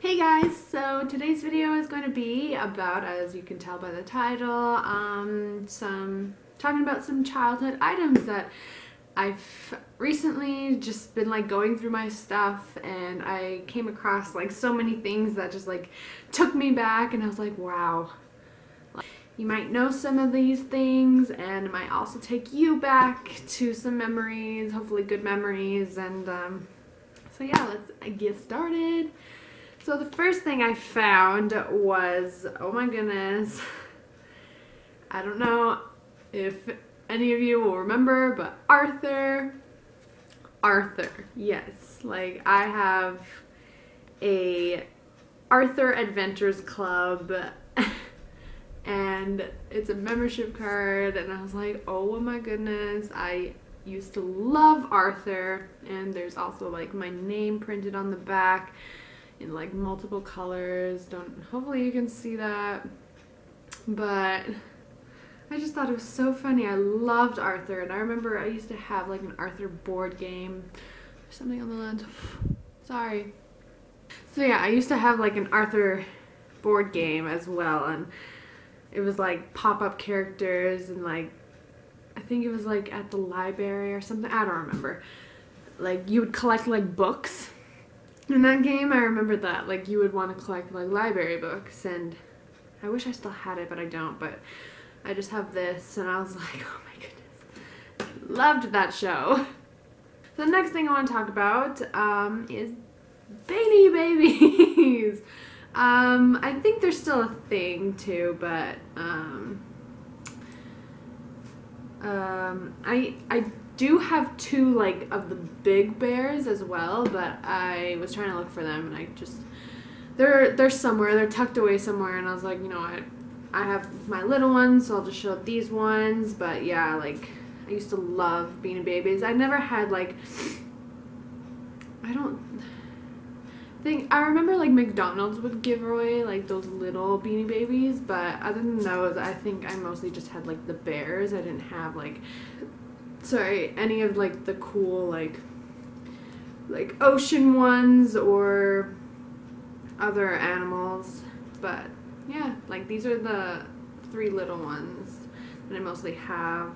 Hey guys, so today's video is going to be about, as you can tell by the title, talking about some childhood items that I've recently just been like going through my stuff, and I came across like so many things that just like took me back, and I was like, wow. You might know some of these things, and it might also take you back to some memories, hopefully good memories, and so yeah, let's get started. So the first thing I found was, oh my goodness, I don't know if any of you will remember, but Arthur, yes, like I have a Arthur Adventures Club and it's a membership card, and I was like, oh my goodness, I used to love Arthur, and there's also like my name printed on the back in like multiple colors. Hopefully you can see that, but I just thought it was so funny. I loved Arthur, and I remember I used to have like an Arthur board game. There's something on the lens. Sorry. So yeah, I used to have like an Arthur board game as well, and it was like pop-up characters, and like I think it was like at the library or something. I don't remember. Like you would collect like books. In that game, I remember that, like, you would want to collect, like, library books, and I wish I still had it, but I don't, but I just have this, and I was like, oh my goodness, loved that show. The next thing I want to talk about is Beanie Babies. I think they're still a thing, too, but, I do have two like of the big bears as well, but I was trying to look for them, and I just they're somewhere, they're tucked away somewhere, and I was like, you know what, I have my little ones, so I'll just show these ones. But yeah, like I used to love Beanie Babies. I never had like, I remember like McDonald's would give away like those little Beanie Babies, but other than those, I think I mostly just had like the bears. I didn't have like, any of like the cool like ocean ones or other animals. But yeah, like these are the three little ones that I mostly have.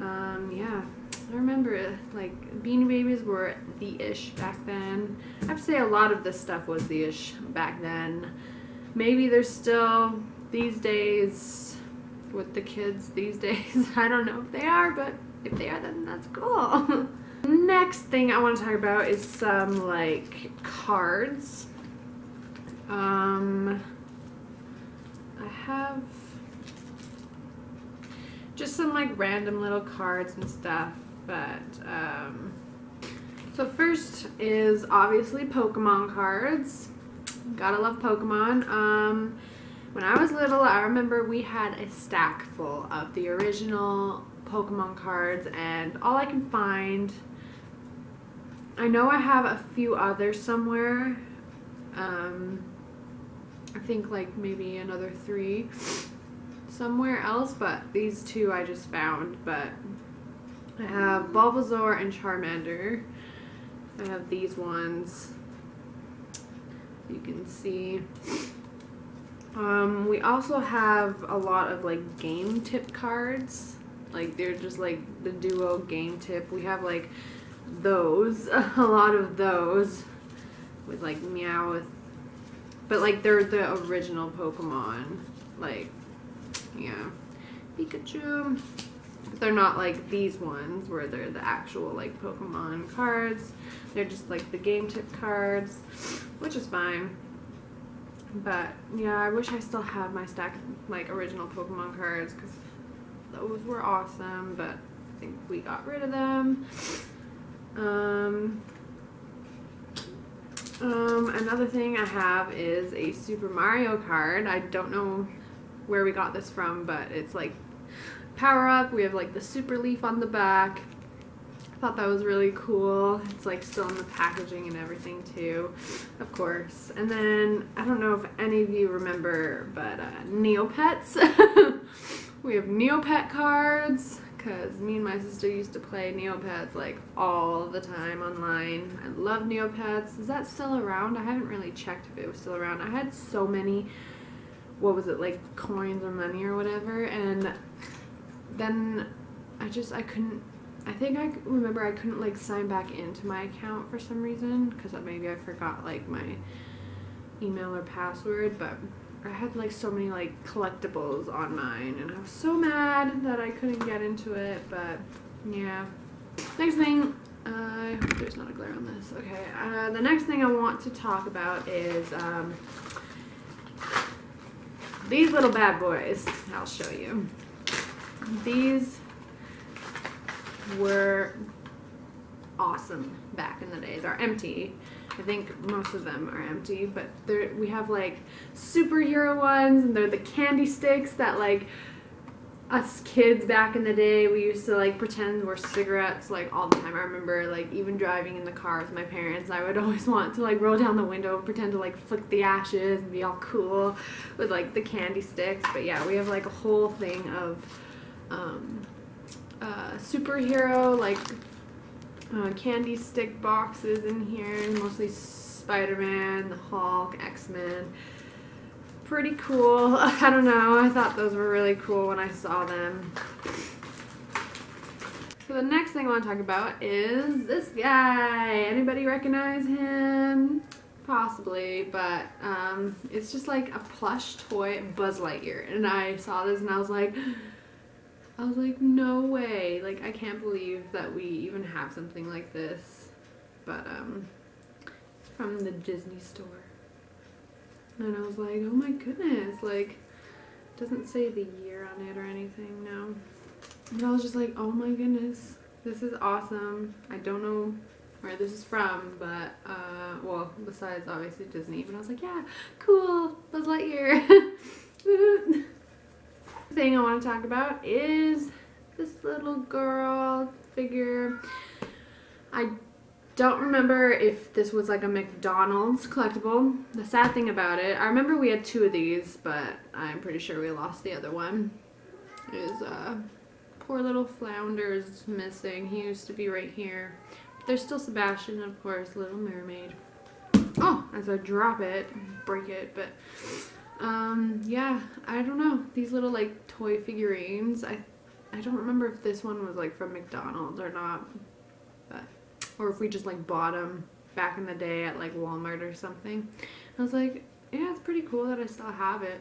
Yeah, I remember like Beanie Babies were the ish back then. I have to say a lot of this stuff was the ish back then. Maybe there's still these days with the kids these days. I don't know if they are, but if they are, then that's cool. Next thing I want to talk about is some like cards. I have just some like random little cards and stuff, but so first is obviously Pokemon cards. Gotta love Pokemon. When I was little, I remember we had a stack full of the original Pokemon cards, and all I can find, I know I have a few others somewhere. I think like maybe another 3 somewhere else, but these 2 I just found. But I have Bulbasaur and Charmander. I have these ones, you can see. We also have a lot of like game tip cards. Like they're just like the duo game tip. We have like those, a lot of those with like Meowth, but like they're the original Pokemon. Like, yeah, Pikachu. But they're not like these ones where they're the actual like Pokemon cards. They're just like the game tip cards, which is fine. But yeah, I wish I still had my stack of like original Pokemon cards, because those were awesome, but I think we got rid of them. Another thing I have is a Super Mario card. I don't know where we got this from, but it's like power up. We have like the super leaf on the back. I thought that was really cool. It's like still in the packaging and everything too, of course. And then I don't know if any of you remember, but Neopets. We have Neopet cards, because me and my sister used to play Neopets like all the time online. I love Neopets. Is that still around? I haven't really checked if it was still around. I had so many, what was it, like coins or money or whatever, and then I couldn't, I think I remember I couldn't like sign back into my account for some reason, because maybe I forgot like my email or password, but I had like so many like collectibles on mine and I was so mad that I couldn't get into it, but yeah. Next thing, I hope there's not a glare on this. Okay, the next thing I want to talk about is these little bad boys. I'll show you. These were awesome back in the day. They're empty. I think most of them are empty, but we have like superhero ones, and they're the candy sticks that like us kids back in the day, we used to like pretend were cigarettes like all the time. I remember like even driving in the car with my parents, I would always want to like roll down the window and pretend to like flick the ashes and be all cool with like the candy sticks. But yeah, we have like a whole thing of superhero like candy stick boxes in here, mostly Spider-Man, the Hulk, X-Men. Pretty cool. I don't know, I thought those were really cool when I saw them. So the next thing I want to talk about is this guy. Anybody recognize him? Possibly, but it's just like a plush toy Buzz Lightyear, and I saw this and I was like, no way, like I can't believe that we even have something like this. But it's from the Disney store, and I was like, oh my goodness, like it doesn't say the year on it or anything, no. And I was just like, oh my goodness, this is awesome. I don't know where this is from, but well, besides obviously Disney, but I was like, yeah, cool, Buzz Lightyear. Thing I want to talk about is this little girl figure. I don't remember if this was like a McDonald's collectible. The sad thing about it, I remember we had 2 of these, but I'm pretty sure we lost the other one. Is poor little Flounder's missing. He used to be right here. There's still Sebastian, of course, Little Mermaid. Oh, as I drop it, break it, but yeah, I don't know. These little like toy figurines, I don't remember if this one was like from McDonald's or not, but or if we just like bought them back in the day at like Walmart or something. I was like, yeah, it's pretty cool that I still have it.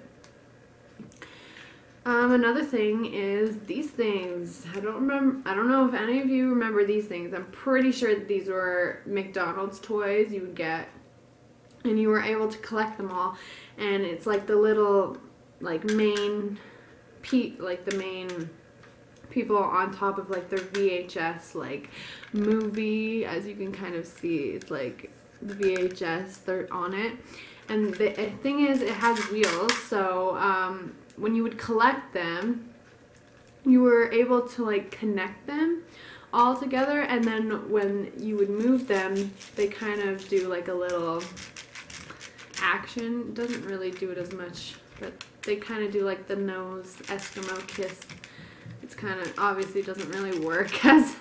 Another thing is these things. I don't know if any of you remember these things. I'm pretty sure that these were McDonald's toys you would get, and you were able to collect them all. And it's like the little like main people on top of like their VHS like movie. As you can kind of see, it's like the VHS, they're on it. And the thing is, it has wheels, so when you would collect them, you were able to like connect them all together, and then when you would move them, they kind of do like a little action. It doesn't really do it as much, but they kind of do like the nose Eskimo kiss. It's kind of obviously doesn't really work as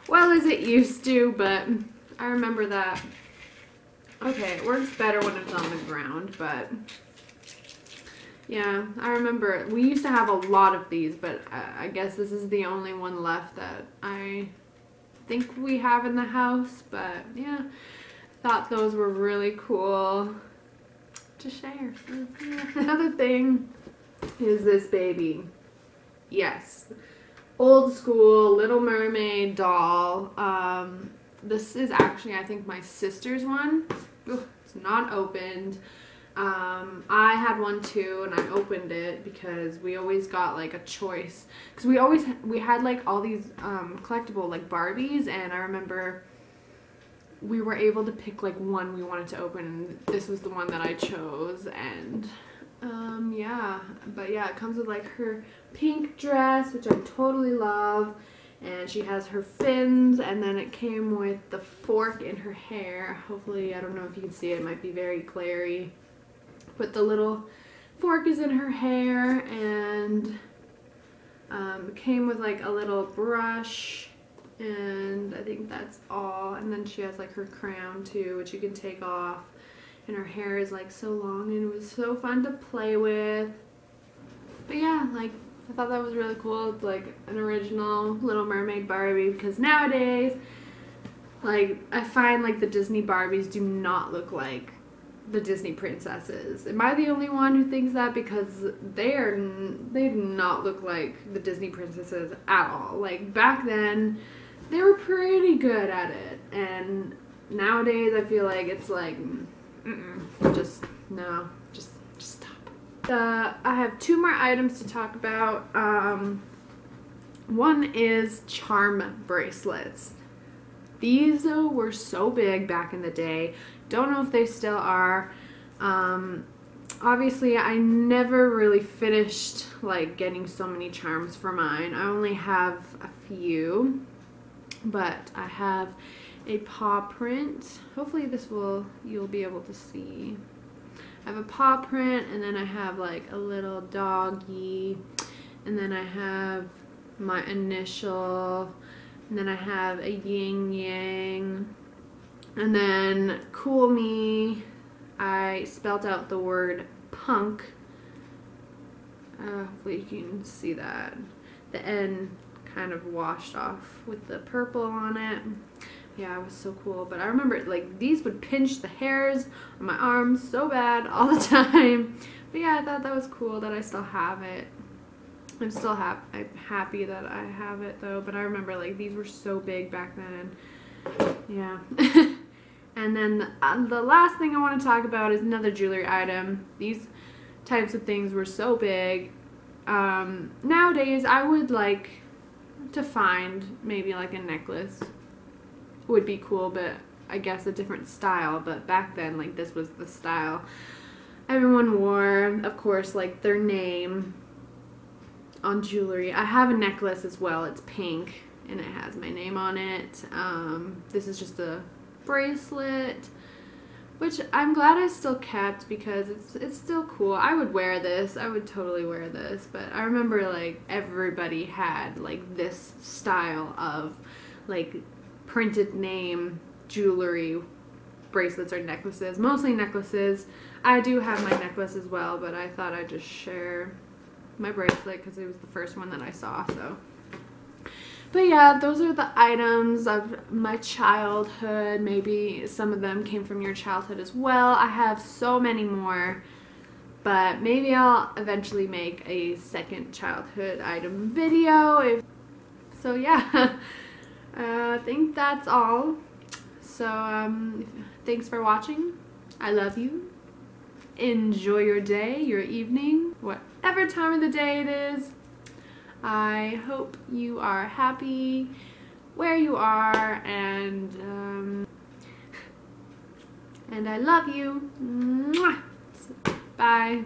well as it used to, but I remember that. Okay, it works better when it's on the ground, but yeah, I remember we used to have a lot of these, but I guess this is the only one left that I think we have in the house. But yeah, thought those were really cool to share. So, yeah. Another thing is this baby. Yes, old school Little Mermaid doll. This is actually, I think, my sister's one. Ugh, it's not opened. I had one too, and I opened it because we always got like a choice, because we had like all these collectible like Barbies, and I remember we were able to pick like one we wanted to open, and this was the one that I chose. And yeah, but yeah, it comes with like her pink dress, which I totally love, and she has her fins, and then it came with the fork in her hair. Hopefully, I don't know if you can see it, it might be very glary, but the little fork is in her hair. And It came with like a little brush, and I think that's all. And then she has like her crown too, which you can take off. And her hair is like so long, and it was so fun to play with. But yeah, like I thought that was really cool. It's like an original Little Mermaid Barbie, because nowadays, like, I find like the Disney Barbies do not look like the Disney princesses. Am I the only one who thinks that? Because they do not look like the Disney princesses at all. Like back then, they were pretty good at it, and nowadays I feel like it's like, just no, just stop. I have 2 more items to talk about. One is charm bracelets. These were so big back in the day. Don't know if they still are. Obviously, I never really finished like getting so many charms for mine. I only have a few, but I have a paw print. Hopefully you'll be able to see. I have a paw print, and then I have like a little doggy, and then I have my initial, and then I have a yin yang, and then Cool Me, I spelled out the word punk. Hopefully you can see that. The N kind of washed off with the purple on it. Yeah, it was so cool. But I remember like these would pinch the hairs on my arms so bad all the time. But yeah, I thought that was cool that I still have it. I'm happy that I have it though. But I remember like these were so big back then. Yeah. And then the last thing I want to talk about is another jewelry item. These types of things were so big. Nowadays I would like to find maybe like a necklace would be cool, but I guess a different style. But back then, like, this was the style everyone wore. Of course, like their name on jewelry. I have a necklace as well. It's pink and it has my name on it. This is just a bracelet, which I'm glad I still kept because it's still cool. I would wear this. I would totally wear this. But I remember like everybody had like this style of like printed name jewelry, bracelets or necklaces. Mostly necklaces. I do have my necklace as well, but I thought I'd just share my bracelet because it was the first one that I saw. So, but yeah, those are the items of my childhood. Maybe some of them came from your childhood as well. I have so many more, but maybe I'll eventually make a second childhood item video. So yeah. I think that's all. So, thanks for watching. I love you. Enjoy your day, your evening, whatever time of the day it is. I hope you are happy where you are, and I love you. Mwah. Bye.